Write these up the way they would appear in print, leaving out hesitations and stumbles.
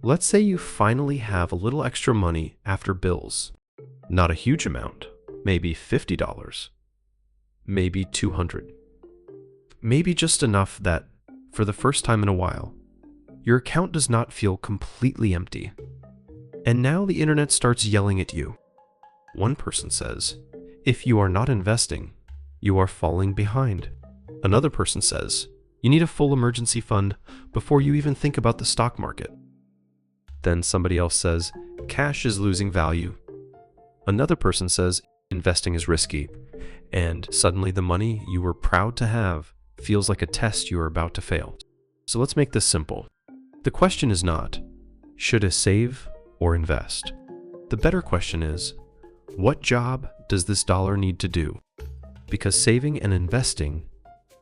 Let's say you finally have a little extra money after bills. Not a huge amount, maybe $50, maybe $200. Maybe just enough that, for the first time in a while, your account does not feel completely empty. And now the internet starts yelling at you. One person says, if you are not investing, you are falling behind. Another person says, you need a full emergency fund before you even think about the stock market. Then somebody else says, cash is losing value. Another person says, investing is risky. And suddenly the money you were proud to have feels like a test you are about to fail. So let's make this simple. The question is not, should I save or invest? The better question is, what job does this dollar need to do? Because saving and investing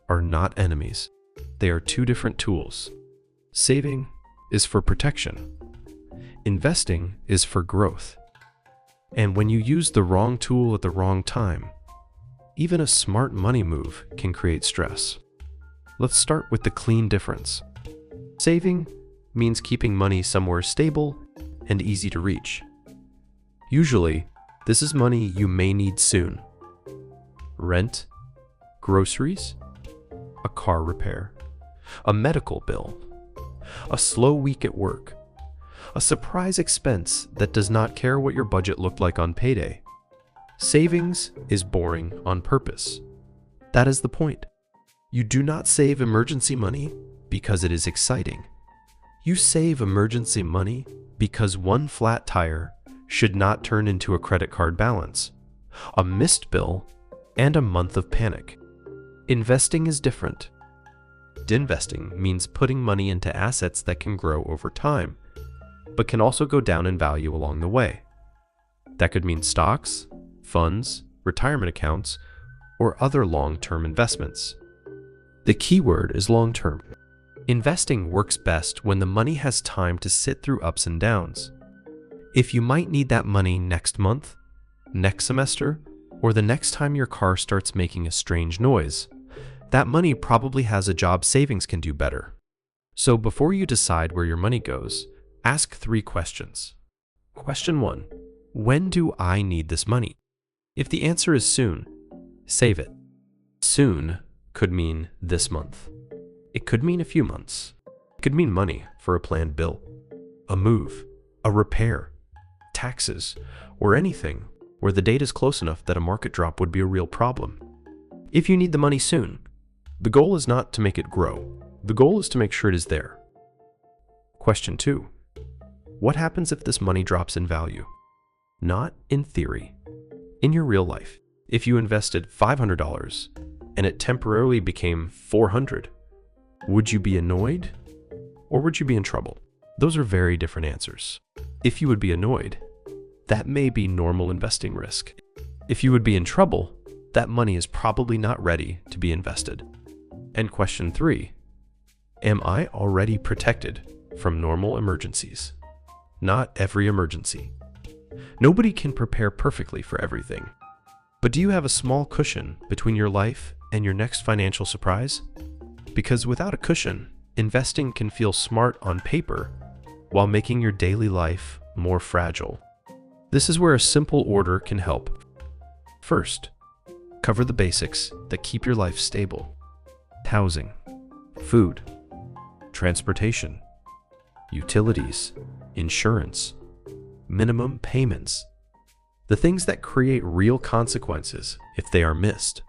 are not enemies. They are two different tools. Saving is for protection. Investing is for growth. And when you use the wrong tool at the wrong time, even a smart money move can create stress. Let's start with the clean difference. Saving means keeping money somewhere stable and easy to reach. Usually, this is money you may need soon. Rent, groceries, a car repair, a medical bill, a slow week at work, a surprise expense that does not care what your budget looked like on payday. Savings is boring on purpose. That is the point. You do not save emergency money because it is exciting. You save emergency money because one flat tire should not turn into a credit card balance, a missed bill, and a month of panic. Investing is different. Investing means putting money into assets that can grow over time, but can also go down in value along the way. That could mean stocks, funds, retirement accounts, or other long-term investments. The key word is long-term. Investing works best when the money has time to sit through ups and downs. If you might need that money next month, next semester, or the next time your car starts making a strange noise, that money probably has a job savings can do better. So before you decide where your money goes, ask 3 questions. Question 1. When do I need this money? If the answer is soon, save it. Soon could mean this month. It could mean a few months. It could mean money for a planned bill, a move, a repair, taxes, or anything where the date is close enough that a market drop would be a real problem. If you need the money soon, the goal is not to make it grow. The goal is to make sure it is there. Question 2. What happens if this money drops in value? Not in theory. In your real life, if you invested $500 and it temporarily became $400, would you be annoyed or would you be in trouble? Those are very different answers. If you would be annoyed, that may be normal investing risk. If you would be in trouble, that money is probably not ready to be invested. And question 3, am I already protected from normal emergencies? Not every emergency. Nobody can prepare perfectly for everything. But do you have a small cushion between your life and your next financial surprise? Because without a cushion, investing can feel smart on paper while making your daily life more fragile. This is where a simple order can help. First, cover the basics that keep your life stable. Housing, food, transportation, utilities, insurance, minimum payments. The things that create real consequences if they are missed.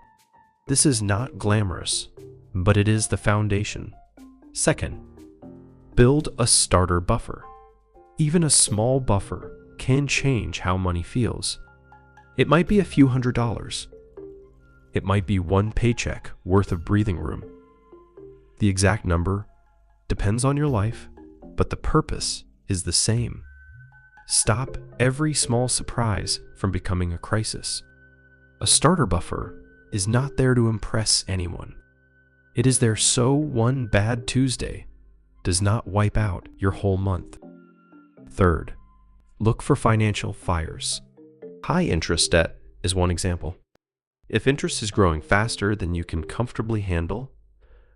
This is not glamorous, but it is the foundation. Second, build a starter buffer. Even a small buffer can change how money feels. It might be a few $100s. It might be one paycheck worth of breathing room. The exact number depends on your life, but the purpose is the same. Stop every small surprise from becoming a crisis. A starter buffer is not there to impress anyone. It is there so one bad Tuesday does not wipe out your whole month. Third, look for financial fires. High interest debt is one example. If interest is growing faster than you can comfortably handle,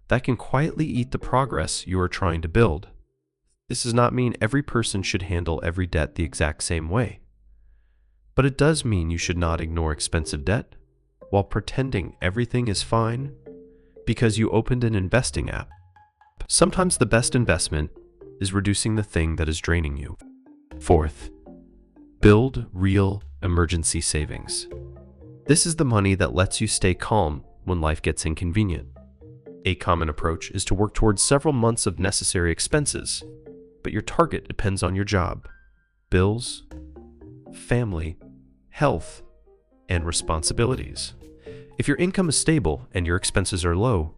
that can quietly eat the progress you are trying to build. This does not mean every person should handle every debt the exact same way. But it does mean you should not ignore expensive debt while pretending everything is fine because you opened an investing app. Sometimes the best investment is reducing the thing that is draining you. Fourth, build real emergency savings. This is the money that lets you stay calm when life gets inconvenient. A common approach is to work towards several months of necessary expenses, but your target depends on your job, bills, family, health, and responsibilities. If your income is stable and your expenses are low,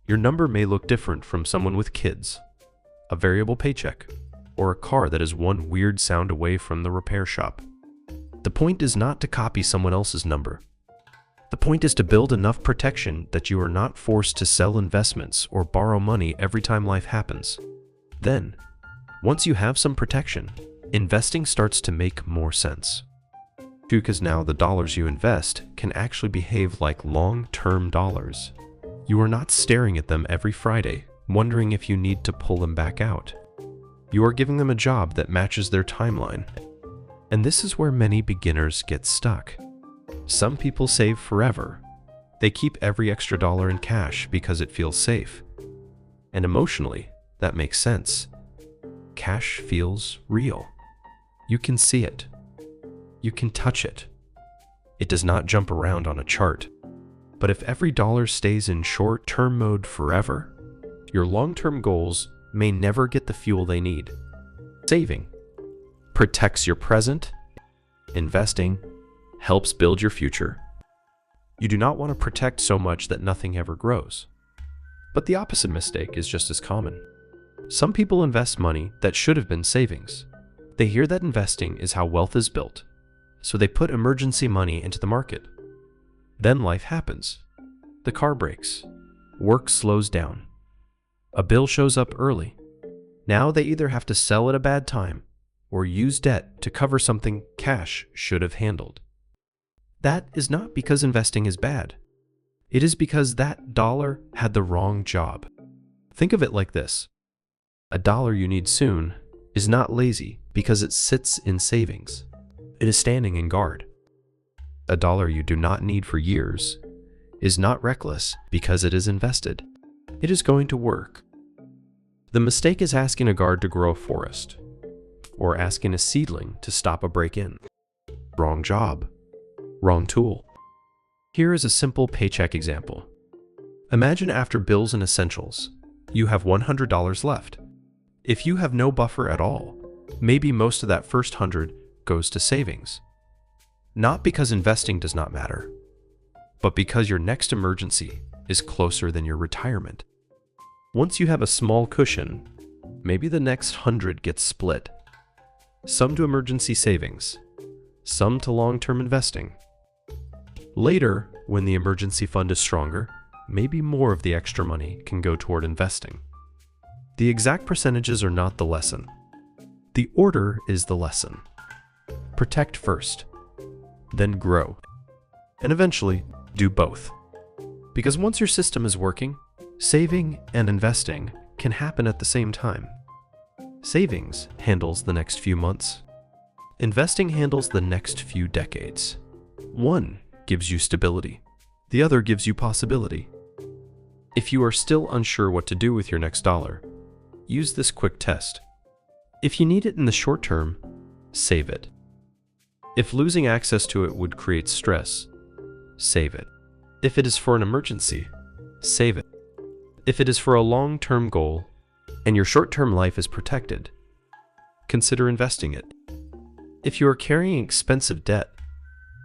your number may look different from someone with kids, a variable paycheck, or a car that is one weird sound away from the repair shop. The point is not to copy someone else's number. The point is to build enough protection that you are not forced to sell investments or borrow money every time life happens. Then, once you have some protection, investing starts to make more sense. Because now the dollars you invest can actually behave like long-term dollars. You are not staring at them every Friday, wondering if you need to pull them back out. You are giving them a job that matches their timeline. And this is where many beginners get stuck. Some people save forever. They keep every extra dollar in cash because it feels safe. And emotionally, that makes sense. Cash feels real. You can see it. You can touch it. It does not jump around on a chart. But if every dollar stays in short-term mode forever, your long-term goals may never get the fuel they need. Saving protects your present. Investing helps build your future. You do not want to protect so much that nothing ever grows. But the opposite mistake is just as common. Some people invest money that should have been savings. They hear that investing is how wealth is built, so they put emergency money into the market. Then life happens. The car breaks. Work slows down. A bill shows up early. Now they either have to sell at a bad time or use debt to cover something cash should have handled. That is not because investing is bad. It is because that dollar had the wrong job. Think of it like this. A dollar you need soon is not lazy because it sits in savings. It is standing in guard. A dollar you do not need for years is not reckless because it is invested. It is going to work. The mistake is asking a guard to grow a forest, or asking a seedling to stop a break-in. Wrong job. Wrong tool. Here is a simple paycheck example. Imagine after bills and essentials, you have $100 left. If you have no buffer at all, maybe most of that first 100 goes to savings. Not because investing does not matter, but because your next emergency is closer than your retirement. Once you have a small cushion, maybe the next 100 gets split. Some to emergency savings, some to long-term investing. Later, when the emergency fund is stronger, maybe more of the extra money can go toward investing. The exact percentages are not the lesson. The order is the lesson. Protect first, then grow, and eventually do both. Because once your system is working, saving and investing can happen at the same time. Savings handles the next few months. Investing handles the next few decades. One gives you stability. The other gives you possibility. If you are still unsure what to do with your next dollar, use this quick test. If you need it in the short term, save it. If losing access to it would create stress, save it. If it is for an emergency, save it. If it is for a long-term goal and your short-term life is protected, consider investing it. If you are carrying expensive debt,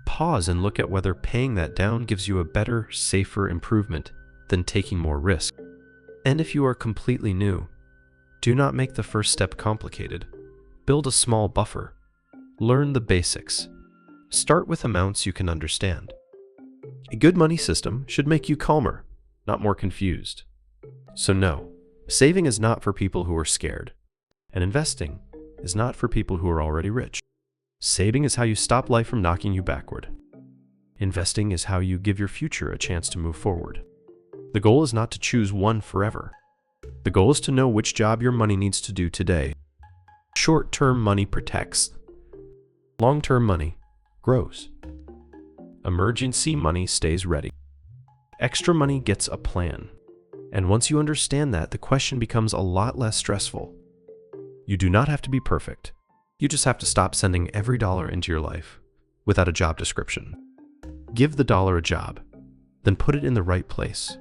pause and look at whether paying that down gives you a better, safer improvement than taking more risk. And if you are completely new, do not make the first step complicated. Build a small buffer. Learn the basics. Start with amounts you can understand. A good money system should make you calmer, not more confused. So no, saving is not for people who are scared, and investing is not for people who are already rich. Saving is how you stop life from knocking you backward. Investing is how you give your future a chance to move forward. The goal is not to choose one forever. The goal is to know which job your money needs to do today Short-term money protects. Long-term money grows. Emergency money stays ready. Extra money gets a plan. And once you understand that, the question becomes a lot less stressful. You do not have to be perfect. You just have to stop sending every dollar into your life without a job description. Give the dollar a job, then put it in the right place.